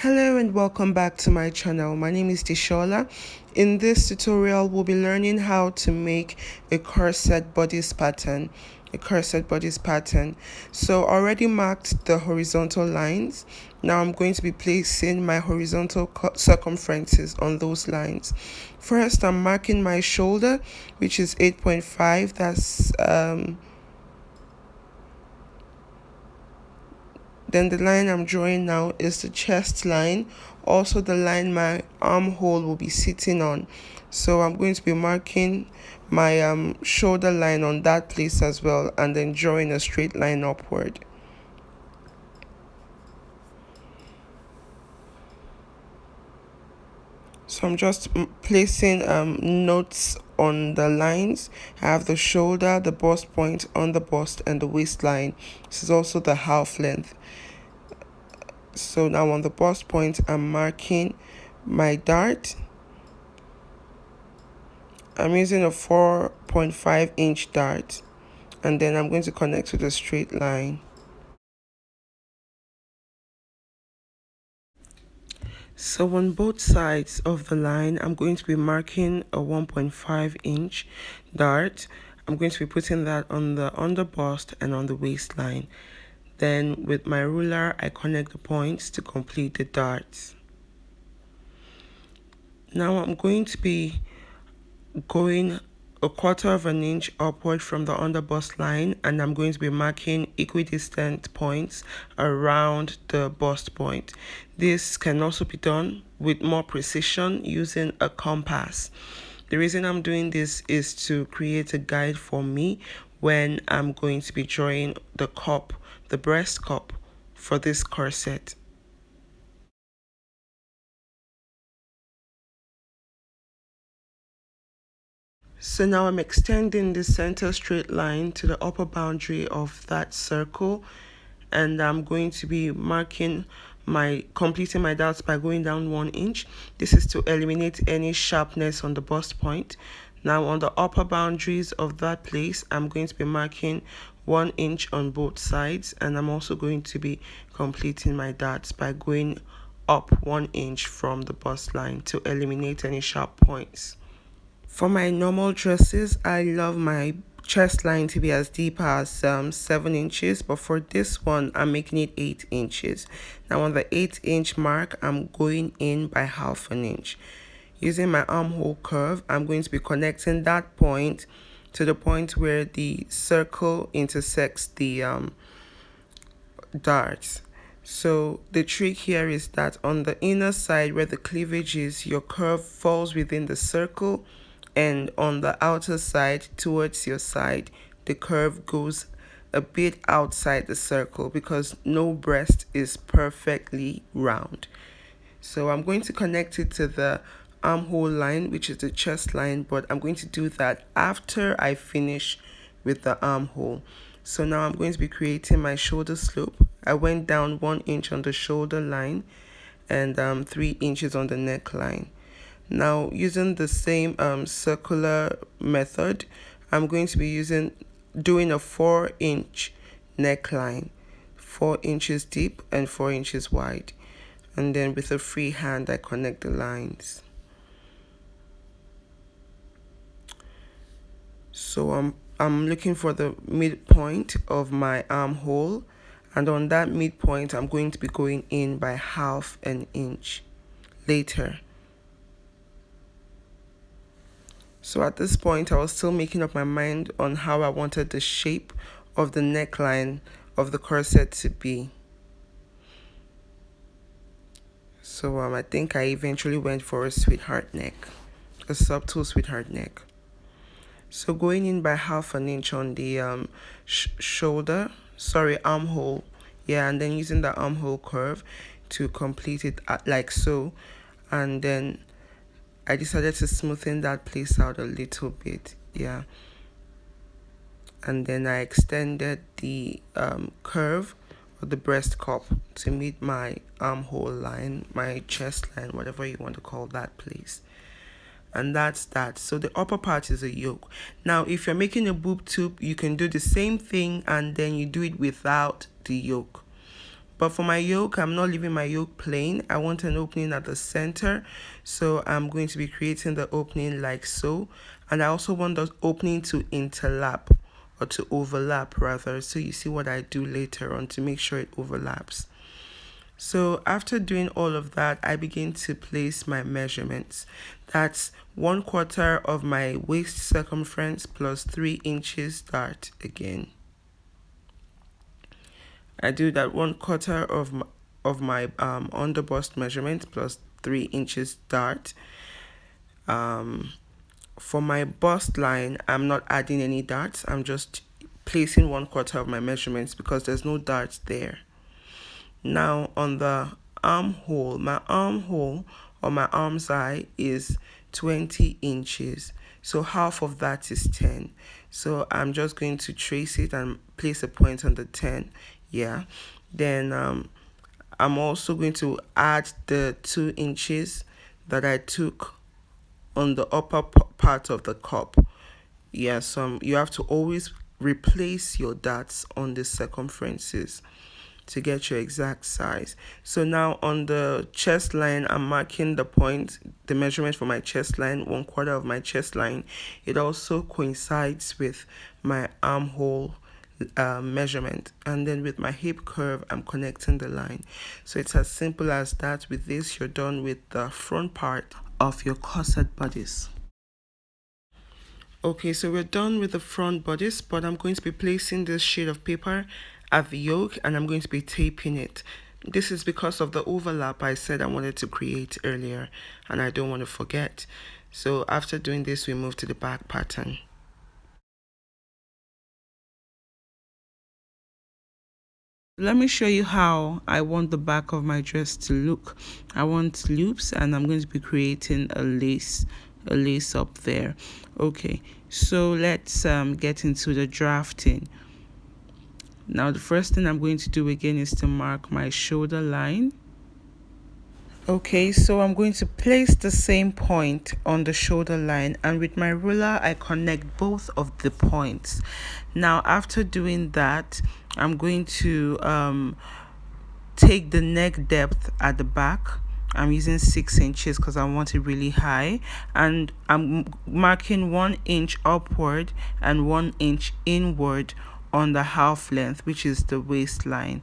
Hello and welcome back to my channel. My name is Deyshawlah. In this tutorial, we'll be learning how to make a corset bodice pattern. So I already marked the horizontal lines. Now I'm going to be placing my horizontal circumferences on those lines. First, I'm marking my shoulder, which is 8.5. Then the line I'm drawing now is the chest line, also the line my armhole will be sitting on. So I'm going to be marking my shoulder line on that place as well, and then drawing a straight line upward. So I'm just placing notes on the lines. I have the shoulder, the bust point on the bust, and the waistline. This is also the half length. So now on the bust point, I'm marking my dart. I'm using a 4.5-inch dart, and then I'm going to connect with a straight line. So on both sides of the line, I'm going to be marking a 1.5-inch dart. I'm going to be putting that on the underbust and on the waistline. Then with my ruler, I connect the points to complete the darts. Now I'm going to be going a 1/4 inch upward from the underbust line, and I'm going to be marking equidistant points around the bust point. This can also be done with more precision using a compass. The reason I'm doing this is to create a guide for me when I'm going to be drawing the cup, the breast cup for this corset. So now I'm extending the center straight line to the upper boundary of that circle, and I'm going to be completing my darts by going down 1 inch. This is to eliminate any sharpness on the bust point. Now on the upper boundaries of that place, I'm going to be marking 1 inch on both sides, and I'm also going to be completing my darts by going up 1 inch from the bust line to eliminate any sharp points. For my normal dresses, I love my chest line to be as deep as 7 inches, but for this one, I'm making it 8 inches. Now on the 8-inch mark, I'm going in by 1/2 inch. Using my armhole curve, I'm going to be connecting that point to the point where the circle intersects the darts. So the trick here is that on the inner side where the cleavage is, your curve falls within the circle, and on the outer side towards your side, the curve goes a bit outside the circle because no breast is perfectly round. So I'm going to connect it to the armhole line, which is the chest line, but I'm going to do that after I finish with the armhole. So now I'm going to be creating my shoulder slope. I went down 1 inch on the shoulder line and 3 inches on the neckline. Now using the same circular method, I'm going to be doing a 4-inch neckline, 4 inches deep and 4 inches wide, and then with a free hand I connect the lines. So I'm looking for the midpoint of my armhole, and on that midpoint I'm going to be going in by 1/2 inch later. So at this point, I was still making up my mind on how I wanted the shape of the neckline of the corset to be. So I think I eventually went for a sweetheart neck, a subtle sweetheart neck. So going in by 1/2 inch on the armhole, yeah, and then using the armhole curve to complete it like so, and then I decided to smoothen that place out a little bit, yeah. And then I extended the curve of the breast cup to meet my armhole line, my chest line, whatever you want to call that place. And that's that. So the upper part is a yoke. Now, if you're making a boob tube, you can do the same thing and then you do it without the yoke. But for my yoke, I'm not leaving my yoke plain. I want an opening at the center. So I'm going to be creating the opening like so. And I also want the opening to interlap, or to overlap rather. So you see what I do later on to make sure it overlaps. So after doing all of that, I begin to place my measurements. That's 1/4 of my waist circumference plus 3 inches dart again. I do that 1/4 of my underbust measurement plus 3 inches dart. For my bust line, I'm not adding any darts. I'm just placing 1/4 of my measurements because there's no darts there. Now on the armhole, my armhole or my arm's eye is 20 inches. So half of that is 10. So I'm just going to trace it and place a point on the 10. Yeah. Then I'm also going to add the 2 inches that I took on the upper part of the cup. Yeah, so you have to always replace your darts on the circumferences to get your exact size. So now on the chest line, I'm marking the point, the measurement for my chest line, 1/4 of my chest line. It also coincides with my armhole measurement, and then with my hip curve I'm connecting the line. So it's as simple as that. With this, you're done with the front part of your corset bodice. Okay, so we're done with the front bodice, but I'm going to be placing this sheet of paper at the yoke and I'm going to be taping it. This is because of the overlap I said I wanted to create earlier, and I don't want to forget. So after doing this, we move to the back pattern. Let me show you how I want the back of my dress to look. I want loops, and I'm going to be creating a lace up there. Okay, so let's get into the drafting. Now the first thing I'm going to do again is to mark my shoulder line. Okay, so I'm going to place the same point on the shoulder line, and with my ruler I connect both of the points. Now after doing that, I'm going to take the neck depth at the back. I'm using 6 inches because I want it really high, and I'm marking 1 inch upward and 1 inch inward on the half length, which is the waistline.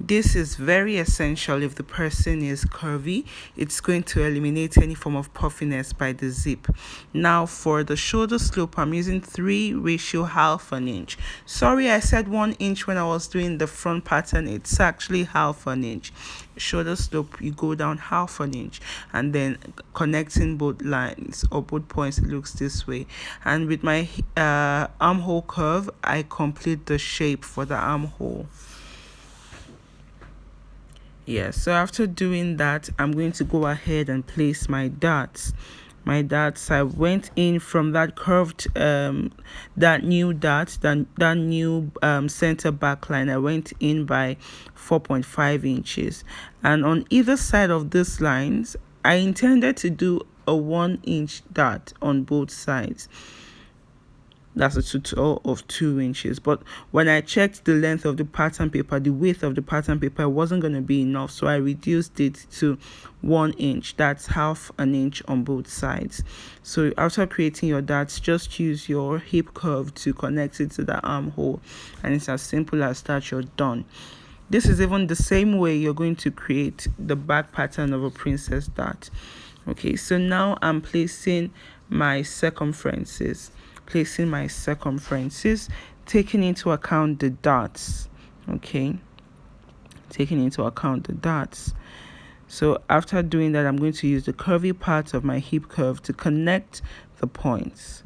This is very essential if the person is curvy. It's going to eliminate any form of puffiness by the zip. Now for the shoulder slope, I'm using 3:1/2 inch. Sorry, I said 1 inch when I was doing the front pattern. It's actually 1/2 inch. Shoulder slope, you go down 1/2 inch, and then connecting both lines or both points, it looks this way. And with my armhole curve, I complete the shape for the armhole. Yeah, so after doing that, I'm going to go ahead and place my darts. I went in from that curved that new dart, that new center back line. I went in by 4.5 inches, and on either side of these lines I intended to do a 1 inch dart on both sides. That's a total of 2 inches. But when I checked the length of the pattern paper, the width of the pattern paper wasn't going to be enough, so I reduced it to 1 inch. That's 1/2 inch on both sides. So after creating your darts, just use your hip curve to connect it to the armhole, and it's as simple as that. You're done. This is even the same way you're going to create the back pattern of a princess dart. Okay, so now I'm placing my circumferences. Taking into account the darts. Okay, taking into account the darts. So after doing that, I'm going to use the curvy part of my hip curve to connect the points.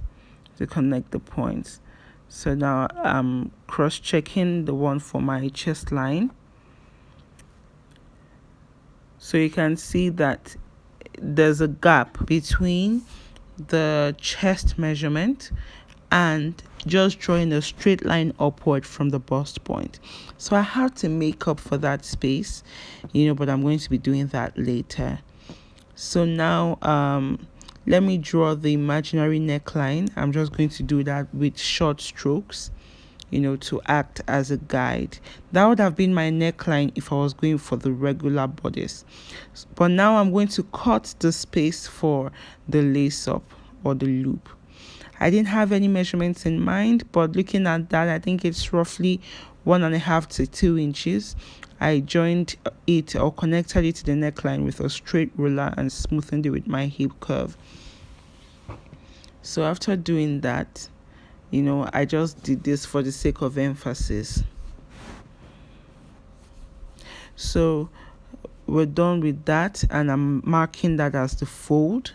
So now I'm cross-checking the one for my chest line. So you can see that there's a gap between the chest measurement and just drawing a straight line upward from the bust point. So I have to make up for that space, but I'm going to be doing that later. So now let me draw the imaginary neckline. I'm just going to do that with short strokes. to act as a guide. That would have been my neckline if I was going for the regular bodice. But now I'm going to cut the space for the lace up or the loop. I didn't have any measurements in mind, but looking at that, I think it's roughly 1.5 to 2 inches. I joined it or connected it to the neckline with a straight ruler and smoothened it with my hip curve. So after doing that, I just did this for the sake of emphasis. So we're done with that, and I'm marking that as the fold.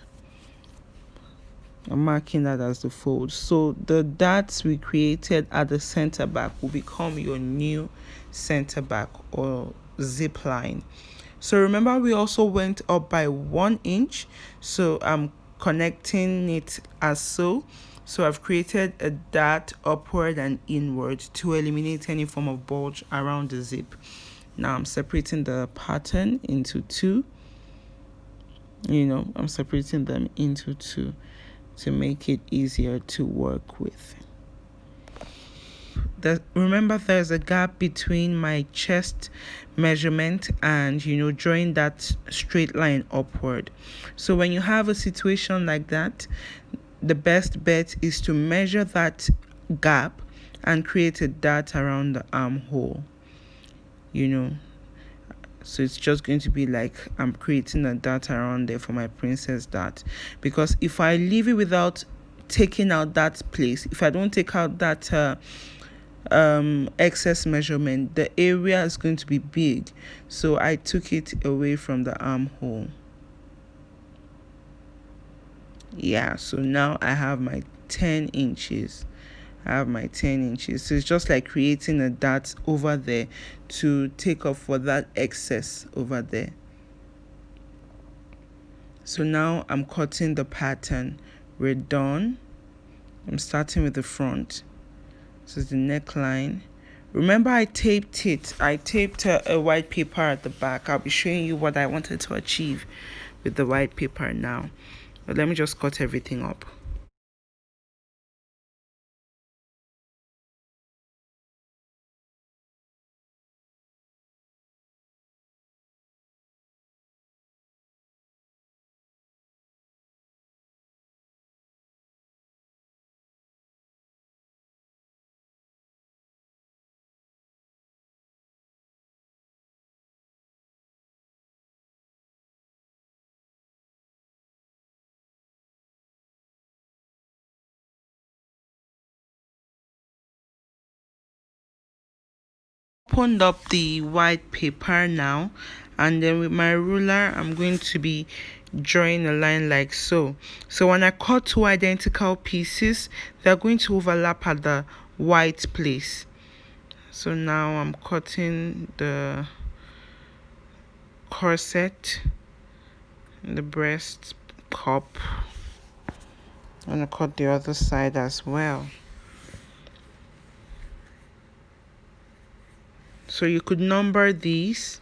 So the darts we created at the center back will become your new center back or zip line. So remember, we also went up by 1 inch. So I'm connecting it as so. So I've created a dart upward and inward to eliminate any form of bulge around the zip. Now I'm separating the pattern into two. I'm separating them into two to make it easier to work with. Remember, there's a gap between my chest measurement and drawing that straight line upward. So when you have a situation like that, the best bet is to measure that gap and create a dart around the armhole. So it's just going to be like I'm creating a dart around there for my princess dart. Because if I leave it without taking out that place, if I don't take out that excess measurement, the area is going to be big. So I took it away from the armhole. Yeah, so now I have my 10 inches. So it's just like creating a dart over there to take off for that excess over there. So now I'm cutting the pattern. We're done. I'm starting with the front. This is the neckline. Remember, I taped it. I taped a white paper at the back. I'll be showing you what I wanted to achieve with the white paper now. But let me just cut everything up. Opened up the white paper now, and then with my ruler I'm going to be drawing a line like so. So when I cut two identical pieces, they're going to overlap at the white place. So now I'm cutting the corset, the breast cup. I'm going to cut the other side as well. So you could number these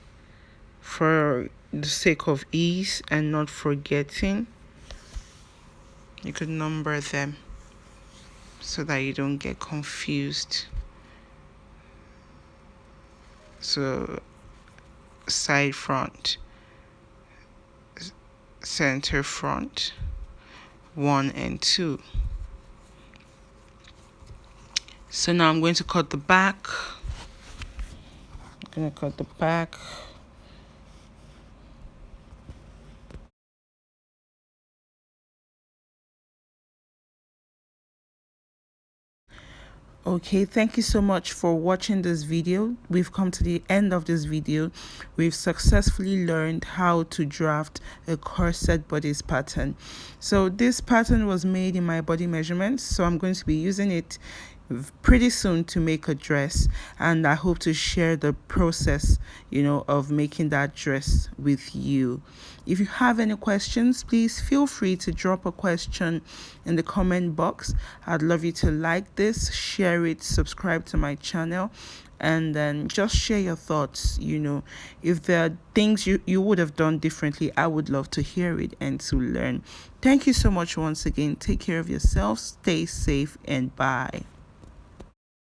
for the sake of ease and not forgetting. You could number them so that you don't get confused. So side front, center front, 1 and 2. So now I'm going to cut the back. I'm going to cut the back. Okay, thank you so much for watching this video. We've come to the end of this video. We've successfully learned how to draft a corset bodice pattern. So this pattern was made in my body measurements, so I'm going to be using it pretty soon to make a dress, and I hope to share the process of making that dress with you. If you have any questions, please feel free to drop a question in the comment box. I'd love you to like this, share it, subscribe to my channel, and then just share your thoughts. If there are things you would have done differently, I would love to hear it and to learn. Thank you so much once again. Take care of yourself, stay safe, and bye.